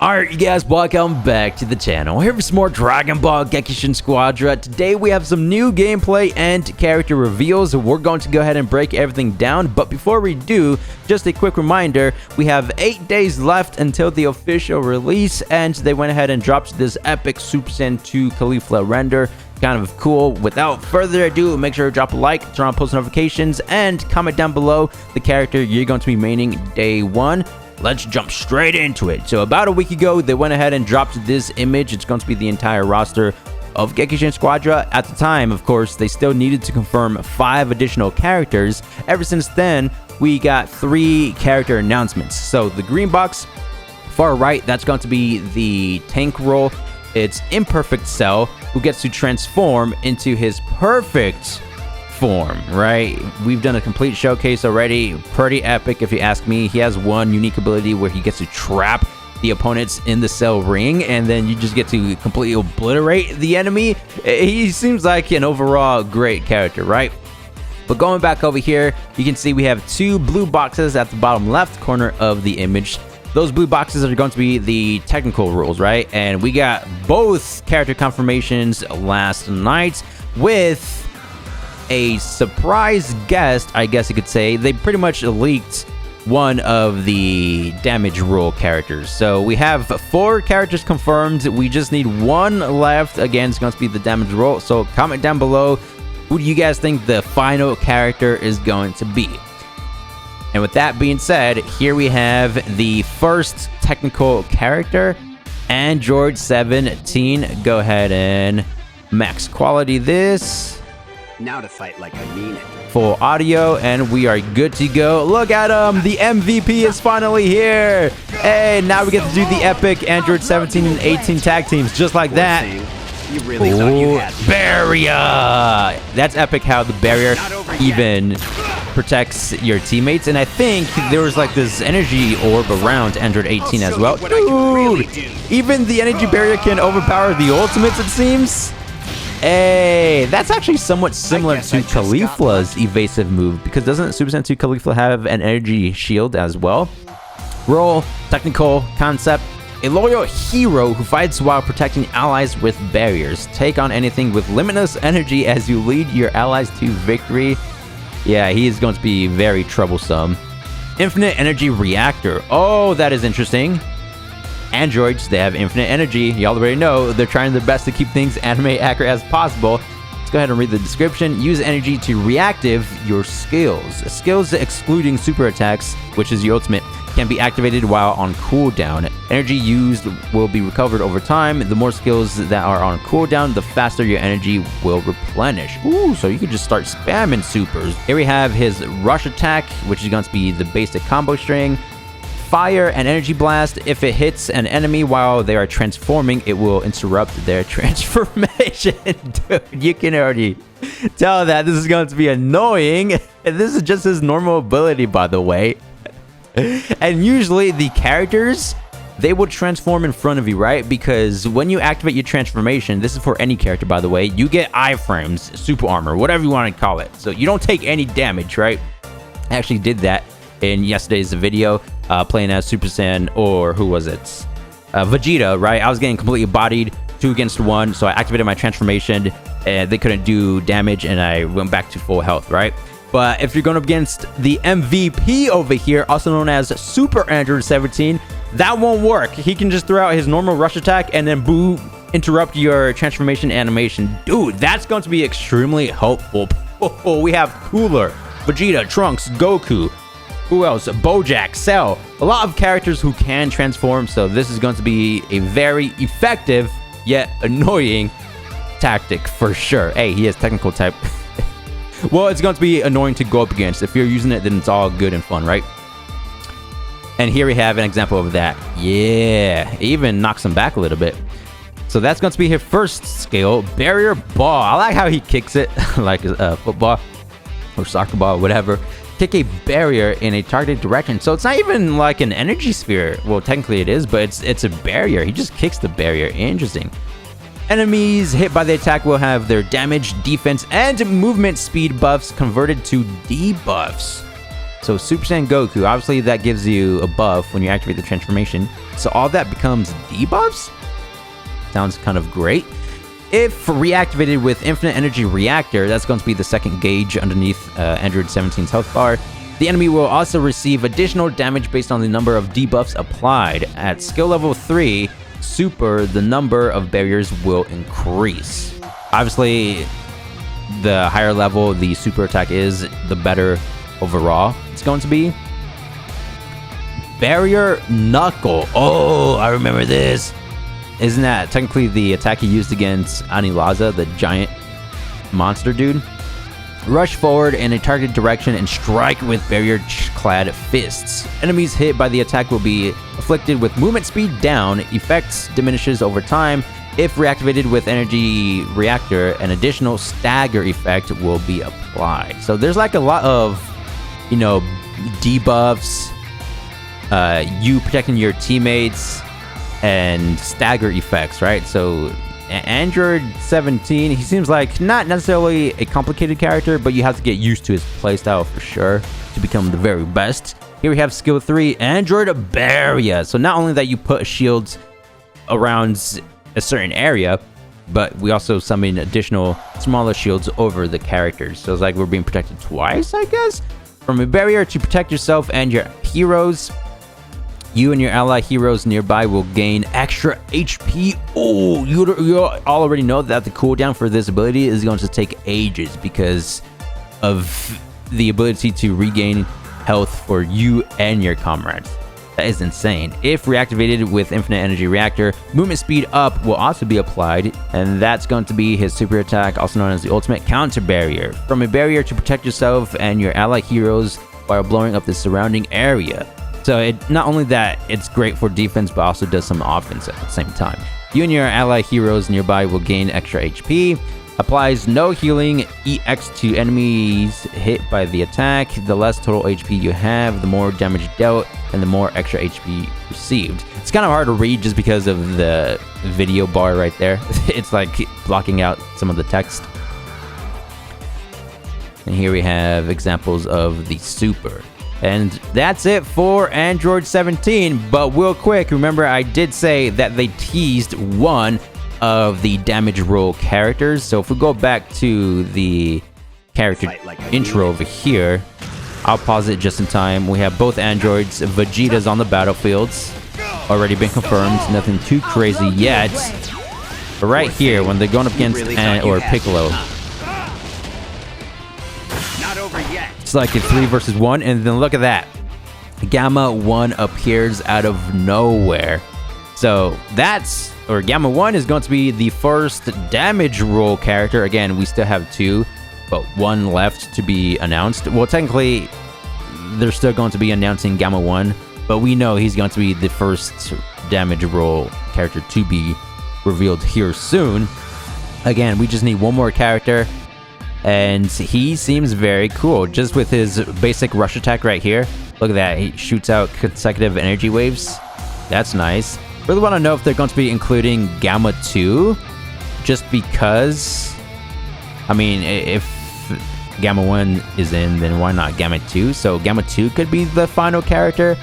Alright, you guys, welcome back to the channel. Here for some more Dragon Ball Gekishin Squadra. Today we have some new gameplay and character reveals. We're going to go ahead and break everything down, but before we do, just a quick reminder, we have 8 days left until the official release, and they went ahead and dropped this epic Super Saiyan 2 Caulifla render. Kind of cool. Without further ado, make sure to drop a like, turn on post notifications, and comment down below the character you're going to be maining day 1. Let's jump straight into it. So about a week ago, they went ahead and dropped this image. It's going to be the entire roster of Gekishin Squadra. At the time, of course, they still needed to confirm 5 additional characters. Ever since then, we got 3 character announcements. So the green box, far right, that's going to be the tank role. It's Imperfect Cell, who gets to transform into his perfect form, right? We've done a complete showcase already. Pretty epic, if you ask me. He has one unique ability where he gets to trap the opponents in the cell ring, and then you just get to completely obliterate the enemy. He seems like an overall great character, right? But going back over here, you can see we have 2 blue boxes at the bottom left corner of the image. Those blue boxes are going to be the technical rules, right? And we got both character confirmations last night with a surprise guest, I guess you could say. They pretty much leaked one of the damage rule characters. So we have 4 characters confirmed. We just need 1 left. Again, it's going to be the damage rule. So comment down below, who do you guys think the final character is going to be? And with that being said, here we have the first technical character, Android 17. Go ahead and max quality this. Now to fight like I mean it. Full audio, and we are good to go. Look at him. The MVP is finally here. Hey, now we get to do the epic Android 17 and 18 tag teams just like that. You really thought you had barrier. That's epic how the barrier even protects your teammates. And I think there was like this energy orb around Android 18 as well. Dude, even the energy barrier can overpower the ultimates, it seems. Hey, that's actually somewhat similar to Caulifla's evasive move, because doesn't Super Saiyan 2 Caulifla have an energy shield as well? Role, technical concept, a loyal hero who fights while protecting allies with barriers. Take on anything with limitless energy as you lead your allies to victory. Yeah, he is going to be very troublesome. Infinite energy reactor. Oh, that is interesting. Androids, they have infinite energy. Y'all already know they're trying their best to keep things anime accurate as possible. Let's go ahead and read the description. Use energy to reactive your skills. Skills excluding super attacks, which is your ultimate, can be activated while on cooldown. Energy used will be recovered over time. The more skills that are on cooldown, the faster your energy will replenish. Ooh, so you can just start spamming supers. Here we have his rush attack, which is going to be the basic combo string. Fire and energy blast. If it hits an enemy while they are transforming, it will interrupt their transformation. Dude, you can already tell that this is going to be annoying. And this is just his normal ability, by the way. And usually the characters, they will transform in front of you, right? Because when you activate your transformation, this is for any character, by the way, you get iframes, super armor, whatever you want to call it. So you don't take any damage, right? I actually did that in yesterday's video, playing as Super Saiyan, or who was it? Vegeta, right? I was getting completely bodied 2 against 1, so I activated my transformation, and they couldn't do damage, and I went back to full health, right? But if you're going up against the MVP over here, also known as Super Android 17, that won't work. He can just throw out his normal rush attack and then boo, interrupt your transformation animation. Dude, that's going to be extremely helpful. Oh, we have Cooler, Vegeta, Trunks, Goku. Who else? Bojack, Cell. A lot of characters who can transform, so this is going to be a very effective yet annoying tactic for sure. Hey, he has technical type. Well, it's going to be annoying to go up against. If you're using it, then it's all good and fun, right? And here we have an example of that. Yeah, it even knocks him back a little bit. So that's going to be his first skill, Barrier Ball. I like how he kicks it like a football or soccer ball, whatever. Kick a barrier in a targeted direction. So it's not even like an energy sphere. Well, technically it is, but it's a barrier. He just kicks the barrier. Interesting. Enemies hit by the attack will have their damage, defense, and movement speed buffs converted to debuffs. So Super Saiyan Goku, obviously that gives you a buff when you activate the transformation. So all that becomes debuffs? Sounds kind of great. If reactivated with Infinite Energy Reactor, that's going to be the second gauge underneath Android 17's health bar. The enemy will also receive additional damage based on the number of debuffs applied. At skill level 3, Super, the number of barriers will increase. Obviously, the higher level the super attack is, the better overall it's going to be. Barrier Knuckle. Oh, I remember this. Isn't that technically the attack he used against Anilaza, the giant monster dude? Rush forward in a targeted direction and strike with barrier-clad fists. Enemies hit by the attack will be afflicted with movement speed down. Effects diminishes over time. If reactivated with Energy Reactor, an additional stagger effect will be applied. So there's like a lot of, you know, debuffs, you protecting your teammates, and stagger effects, right? So Android 17, he seems like not necessarily a complicated character, but you have to get used to his playstyle for sure to become the very best. Here we have skill 3, Android Barrier. So not only that you put shields around a certain area, but we also summon additional smaller shields over the characters. So it's like we're being protected twice, I guess. From a barrier to protect yourself and your heroes. You and your ally heroes nearby will gain extra HP. Oh, you all already know that the cooldown for this ability is going to take ages because of the ability to regain health for you and your comrades. That is insane. If reactivated with Infinite Energy Reactor, movement speed up will also be applied, and that's going to be his super attack, also known as the Ultimate Counter Barrier. From a barrier to protect yourself and your ally heroes while blowing up the surrounding area. So it not only that it's great for defense, but also does some offense at the same time. You and your ally heroes nearby will gain extra HP. Applies no healing EX to enemies hit by the attack. The less total HP you have, the more damage dealt, and the more extra HP received. It's kind of hard to read just because of the video bar right there. It's like blocking out some of the text. And here we have examples of the super. And that's it for Android 17. But real quick, remember I did say that they teased one of the damage roll characters. So if we go back to the character intro over here, I'll pause it just in time. We have both androids, Vegeta's on the battlefields. Already been confirmed, nothing too crazy yet. But right here, when they're going up against or Piccolo, it's like a 3 versus 1, and then look at that. Gamma 1 appears out of nowhere. So that's, or Gamma 1 is going to be the first damage roll character. Again, we still have 2, but 1 left to be announced. Well, technically, they're still going to be announcing Gamma 1, but we know he's going to be the first damage roll character to be revealed here soon. Again, we just need one more character. And he seems very cool, just with his basic rush attack right here. Look at that, he shoots out consecutive energy waves. That's nice. Really want to know if they're going to be including Gamma 2, just because, I mean, if Gamma 1 is in, then why not Gamma 2? So Gamma 2 could be the final character,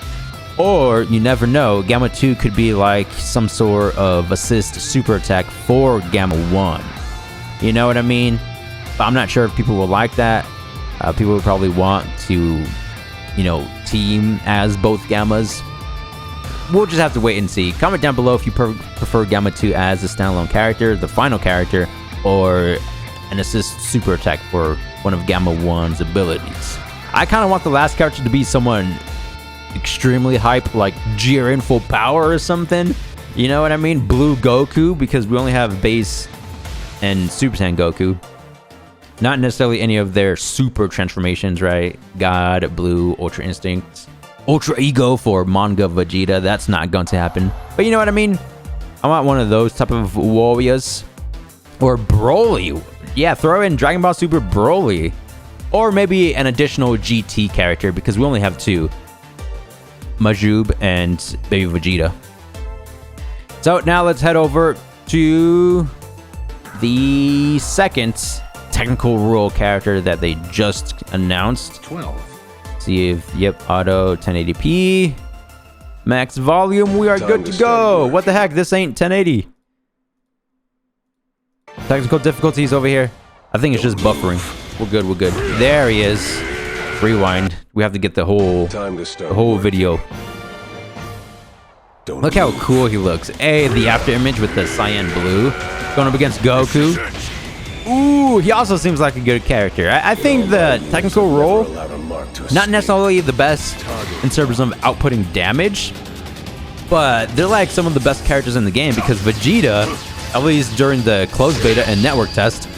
or you never know, Gamma 2 could be like some sort of assist super attack for Gamma 1. You know what I mean? But I'm not sure if people will like that. People would probably want to, you know, team as both Gammas. We'll just have to wait and see. Comment down below if you prefer Gamma 2 as a standalone character, the final character, or an assist super attack for one of Gamma 1's abilities. I kind of want the last character to be someone extremely hype, like Jiren full power or something. You know what I mean? Blue Goku, because we only have base and Super Saiyan Goku. Not necessarily any of their super transformations, right? God, Blue, Ultra Instinct, Ultra Ego for Manga Vegeta. That's not going to happen. But you know what I mean? I want one of those type of warriors. Or Broly. Yeah, throw in Dragon Ball Super Broly. Or maybe an additional GT character, because we only have 2. Majub and Baby Vegeta. So now let's head over to the second technical role character that they just announced. 12. See if, yep, auto 1080p. Max volume, we are good to go. What the heck? This ain't 1080. Technical difficulties over here. I think it's just buffering. We're good, we're good. There he is. Rewind. We have to get the whole video. Look how cool he looks. Hey, the after image with the cyan blue. Going up against Goku. Ooh, he also seems like a good character. I think the technical role, not necessarily the best in terms of outputting damage, but they're like some of the best characters in the game because Vegeta, at least during the closed beta and network test,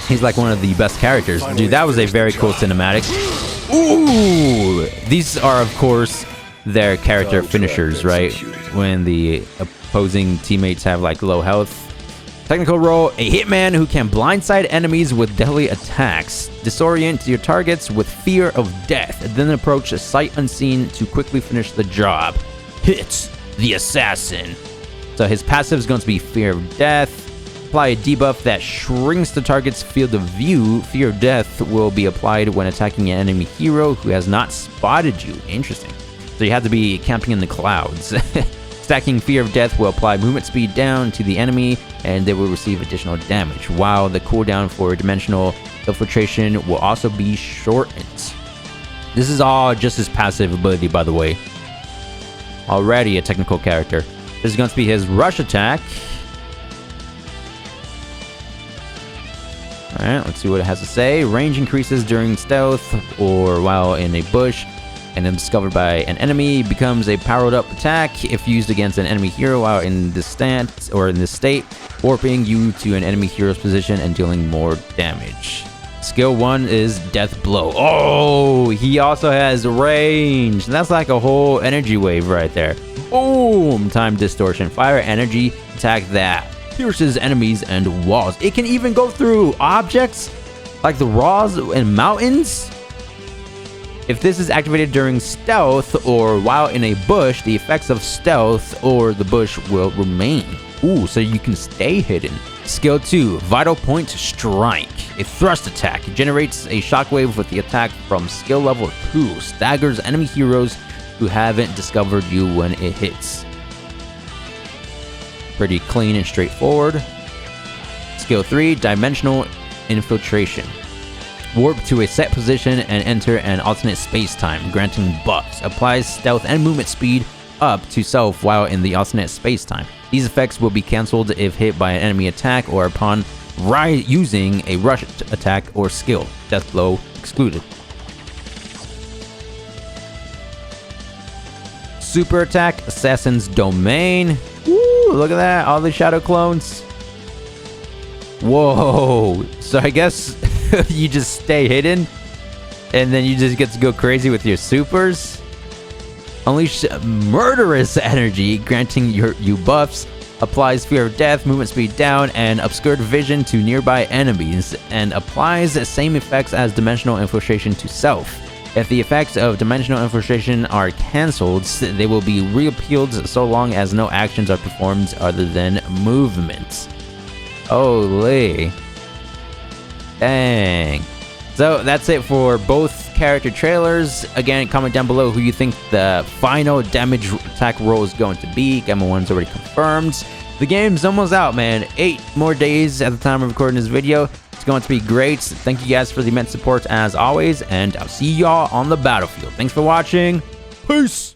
he's like one of the best characters. Dude, that was a very cool cinematic. Ooh! These are, of course, their character finishers, right? When the opposing teammates have like low health. Technical role, a hitman who can blindside enemies with deadly attacks, disorient your targets with fear of death, then approach a sight unseen to quickly finish the job. Hit the assassin. So his passive is going to be fear of death. Apply a debuff that shrinks the target's field of view. Fear of death will be applied when attacking an enemy hero who has not spotted you. Interesting. So you have to be camping in the clouds. Stacking Fear of Death will apply movement speed down to the enemy, and they will receive additional damage, while the cooldown for Dimensional Infiltration will also be shortened. This is all just his passive ability, by the way. Already a technical character. This is going to be his rush attack. Alright, let's see what it has to say. Range increases during stealth or while in a bush, and then discovered by an enemy, becomes a powered up attack if used against an enemy hero while in this stance or in this state, warping you to an enemy hero's position and dealing more damage. Skill 1 is Death Blow. Oh, he also has range. That's like a whole energy wave right there. Boom! Time Distortion. Fire energy attack that pierces enemies and walls. It can even go through objects like the walls and mountains. If this is activated during stealth or while in a bush, the effects of stealth or the bush will remain. Ooh, so you can stay hidden. Skill 2, Vital Point Strike. A thrust attack. It generates a shockwave with the attack from skill level 2. Staggers enemy heroes who haven't discovered you when it hits. Pretty clean and straightforward. Skill 3, Dimensional Infiltration. Warp to a set position and enter an alternate space-time, granting buffs. Applies stealth and movement speed up to self while in the alternate space-time. These effects will be cancelled if hit by an enemy attack or upon using a rush attack or skill. Death Blow excluded. Super attack, Assassin's Domain. Woo, look at that, all the shadow clones. Whoa, so I guess you just stay hidden and then you just get to go crazy with your supers. Unleash murderous energy, granting you buffs. Applies Fear of Death, movement speed down, and obscured vision to nearby enemies, and applies the same effects as Dimensional Infiltration to self. If the effects of Dimensional Infiltration are cancelled, they will be reappealed so long as no actions are performed other than movements. Holy. Dang. So that's it for both character trailers. Again, comment down below who you think the final damage attack roll is going to be. Gamma 1's already confirmed. The game's almost out, man. 8 more days at the time of recording this video. It's going to be great. Thank you guys for the immense support as always, and I'll see y'all on the battlefield. Thanks for watching. Peace!